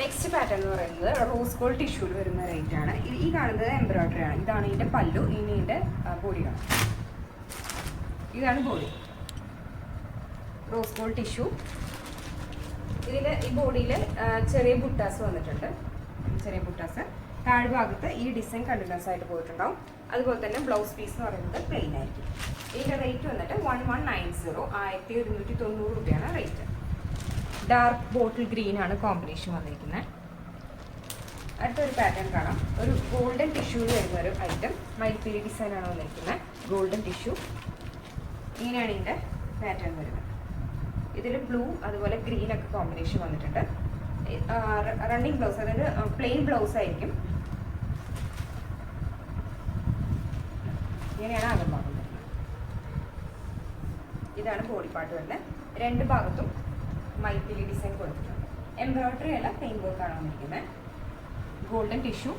Next pattern എന്ന് പറയുന്നത് rose gold ടിഷ്യൂല് വരുന്ന റേറ്റ് ആണ്. ഈ കാണുന്നത് എംബ്രോയിഡറി ആണ്. ഇതാണ് ഇതിൻ്റെ പല്ലു. ഇനി ഇതിൻ്റെ ബോഡി കാണാം. ഇതാണ് ബോഡി. Rose gold tissue. ഇതിൽ ഈ ബോഡിയിൽ ചെറിയ ബുട്ടാസ് വന്നിട്ടുണ്ട്. ചെറിയ ബുട്ടാസ് താഴ്ഭാഗത്ത് ഈ ഡിസൈൻ കണ്ടിന്യൂസ് ആയിട്ട് പോയിട്ടുണ്ടാവും. അതുപോലെ തന്നെ ബ്ലൗസ് പീസ് എന്ന് പറയുന്നത് പ്ലെയിൻ ആയിരിക്കും. ഇതിൻ്റെ റേറ്റ് വന്നിട്ട് 1190 1190 രൂപയാണ് റേറ്റ്. ഡാർക്ക് ബോട്ടിൽ ഗ്രീൻ ആണ് കോമ്പിനേഷൻ വന്നിരിക്കുന്നത്. അടുത്തൊരു പാറ്റേൺ കാണാം. ഒരു ഗോൾഡൻ ടിഷ്യൂ വരുന്ന ഒരു ഐറ്റം. മൈൽപ്പീലി ഡിസൈൻ ആണ് വന്നിരിക്കുന്നത്. Golden tissue. ഇങ്ങനെയാണ് ഇതിൻ്റെ പാറ്റേൺ വരുന്നത്. ഇതിൽ ബ്ലൂ അതുപോലെ ഗ്രീൻ ഒക്കെ കോമ്പിനേഷൻ വന്നിട്ടുണ്ട്. റണ്ണിങ് ബ്ലൗസ്, അതായത് പ്ലെയിൻ ബ്ലൗസ് ആയിരിക്കും. ഇങ്ങനെയാണ് അകംഭാഗം വരുന്നത്. ഇതാണ് ബോഡി പാർട്ട് വരുന്നത്. രണ്ട് ഭാഗത്തും മൈൽപ്പീലി ഡിസൈൻ കൊടുത്തിട്ടുണ്ട്. എംബ്രോയിഡറി അല്ല, പ്ലെയിൻ വർക്കാണ് വന്നിരിക്കുന്നത്. Golden tissue.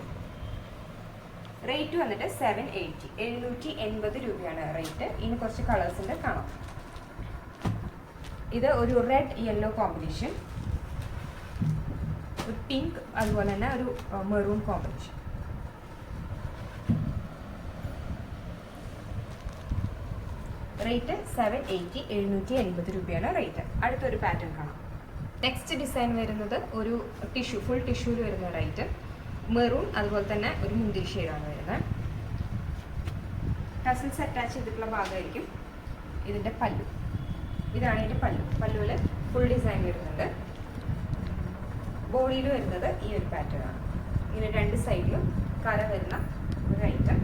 റേറ്റ് വന്നിട്ട് 780 780 രൂപയാണ് റേറ്റ്. ഇനി കുറച്ച് കളേഴ്സിൻ്റെ കാണാം. ഇത് ഒരു റെഡ് യെല്ലോ കോമ്പിനേഷൻ, ഒരു പിങ്ക്, അതുപോലെ തന്നെ ഒരു മെറൂൺ കോമ്പിനേഷൻ. റേറ്റ് 780 780 രൂപയാണ് റേറ്റ്. അടുത്തൊരു പാറ്റേൺ കാണാം. നെക്സ്റ്റ് ഡിസൈൻ വരുന്നത് ഒരു ടിഷ്യൂ, ഫുൾ ടിഷ്യൂല് വരുന്ന റേറ്റ്. മെറൂൺ അതുപോലെ തന്നെ ഒരു മുന്തിരി ഷെയ്ഡാണ് വരുന്നത്. ടസൽസ് അറ്റാച്ച് ചെയ്തിട്ടുള്ള ഭാഗമായിരിക്കും ഇതിൻ്റെ പല്ലു. ഇതാണ് ഇതിൻ്റെ പല്ലു. പല്ലുവിൽ ഫുൾ ഡിസൈൻ വരുന്നുണ്ട്. ബോഡിയിൽ വരുന്നത് ഈ ഒരു പാറ്റേൺ ആണ്. ഇങ്ങനെ രണ്ട് സൈഡിലും കര വരുന്ന ഒരു ഐറ്റം.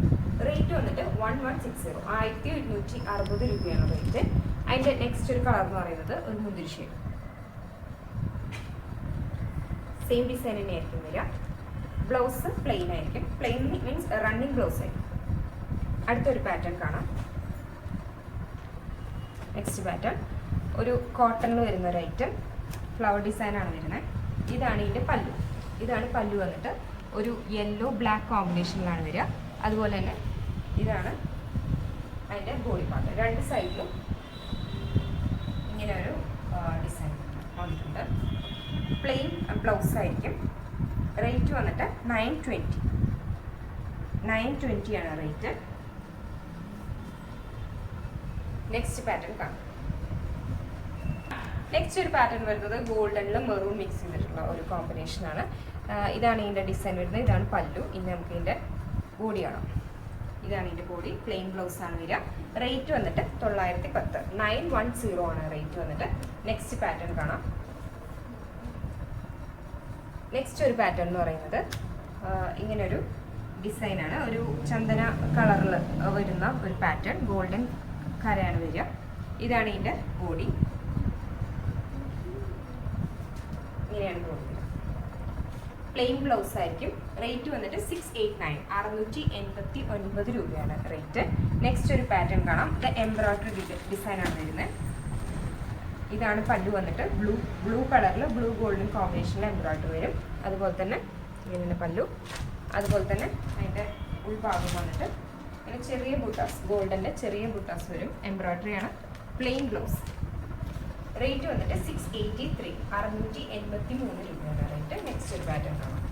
റേറ്റ് വന്നിട്ട് 1160 1160 രൂപയാണ് റേറ്റ്. അതിൻ്റെ നെക്സ്റ്റ് ഒരു കളർ എന്ന് പറയുന്നത് ഒരു മുന്തിരി ഷെയ്ഡ്. സെയിം ഡിസൈൻ തന്നെ ആയിരിക്കും വരിക. ബ്ലൗസ് പ്ലെയിൻ ആയിരിക്കും. പ്ലെയിൻ മീൻസ് റണ്ണിങ് ബ്ലൗസ് ആയിരിക്കും. അടുത്തൊരു പാറ്റേൺ കാണാം. നെക്സ്റ്റ് പാറ്റേൺ ഒരു കോട്ടണിൽ വരുന്ന ഒരു ഐറ്റം. ഫ്ലവർ ഡിസൈനാണ് വരുന്നത്. ഇതാണ് ഇതിൻ്റെ പല്ലു. ഇതാണ് പല്ലു വന്നിട്ട് ഒരു യെല്ലോ ബ്ലാക്ക് കോമ്പിനേഷനിലാണ് വരിക. അതുപോലെ തന്നെ ഇതാണ് അതിൻ്റെ ബോഡി പാർട്ട്. രണ്ട് സൈഡിലും ഇങ്ങനെ ഒരു ഡിസൈൻ വന്നിട്ടുണ്ട്. പ്ലെയിൻ ബ്ലൗസ് ആയിരിക്കും. റേറ്റ് വന്നിട്ട് 920 ആണ് റേറ്റ്. നെക്സ്റ്റ് പാറ്റേൺ കാണാം. നെക്സ്റ്റ് ഒരു പാറ്റേൺ വരുന്നത് ഗോൾഡനിലും മെറൂൺ മിക്സ് ചെയ്തിട്ടുള്ള ഒരു കോമ്പിനേഷനാണ്. ഇതാണ് ഇതിൻ്റെ ഡിസൈൻ വരുന്നത്. ഇതാണ് പല്ലു. ഇനി നമുക്ക് ഇതിൻ്റെ ബോഡി കാണാം. ഇതാണ് ഇതിൻ്റെ ബോഡി. പ്ലെയിൻ ബ്ലൗസ് ആണ് വരിക. റേറ്റ് വന്നിട്ട് 910 910 ആണ് റേറ്റ് വന്നിട്ട്. നെക്സ്റ്റ് പാറ്റേൺ കാണാം. നെക്സ്റ്റ് ഒരു പാറ്റേൺ എന്ന് പറയുന്നത് ഇങ്ങനൊരു ഡിസൈനാണ്. ഒരു ചന്ദന കളറിൽ വരുന്ന ഒരു പാറ്റേൺ. ഗോൾഡൻ കരയാണ് വരിക. ഇതാണ് ഇതിൻ്റെ ബോഡി. ഇങ്ങനെയാണ് ബോഡി. പ്ലെയിൻ ബ്ലൗസ് ആയിരിക്കും. റേറ്റ് വന്നിട്ട് 689 689 രൂപയാണ് റേറ്റ്. നെക്സ്റ്റ് ഒരു പാറ്റേൺ കാണാം. ഇത് എംബ്രോയിഡറി ഡിസൈനാണ് വരുന്നത്. ഇതാണ് പല്ലു വന്നിട്ട്. ബ്ലൂ കളറിൽ ബ്ലൂ ഗോൾഡൻ കോമ്പിനേഷനിൽ എംബ്രോയിഡറി വരും. അതുപോലെ തന്നെ ഇങ്ങനെ പല്ലു. അതുപോലെ തന്നെ അതിൻ്റെ ഉൾഭാഗം വന്നിട്ട് ഇങ്ങനെ ചെറിയ ബുട്ടാസ്, ഗോൾഡൻ്റെ ചെറിയ ബുട്ടാസ് വരും. എംബ്രോയിഡറി ആണ്. Plain blouse. റേറ്റ് വന്നിട്ട് 683 683 രൂപയാണ് റേറ്റ്. നെക്സ്റ്റ് ഒരു പാറ്റേൺ കാണാം.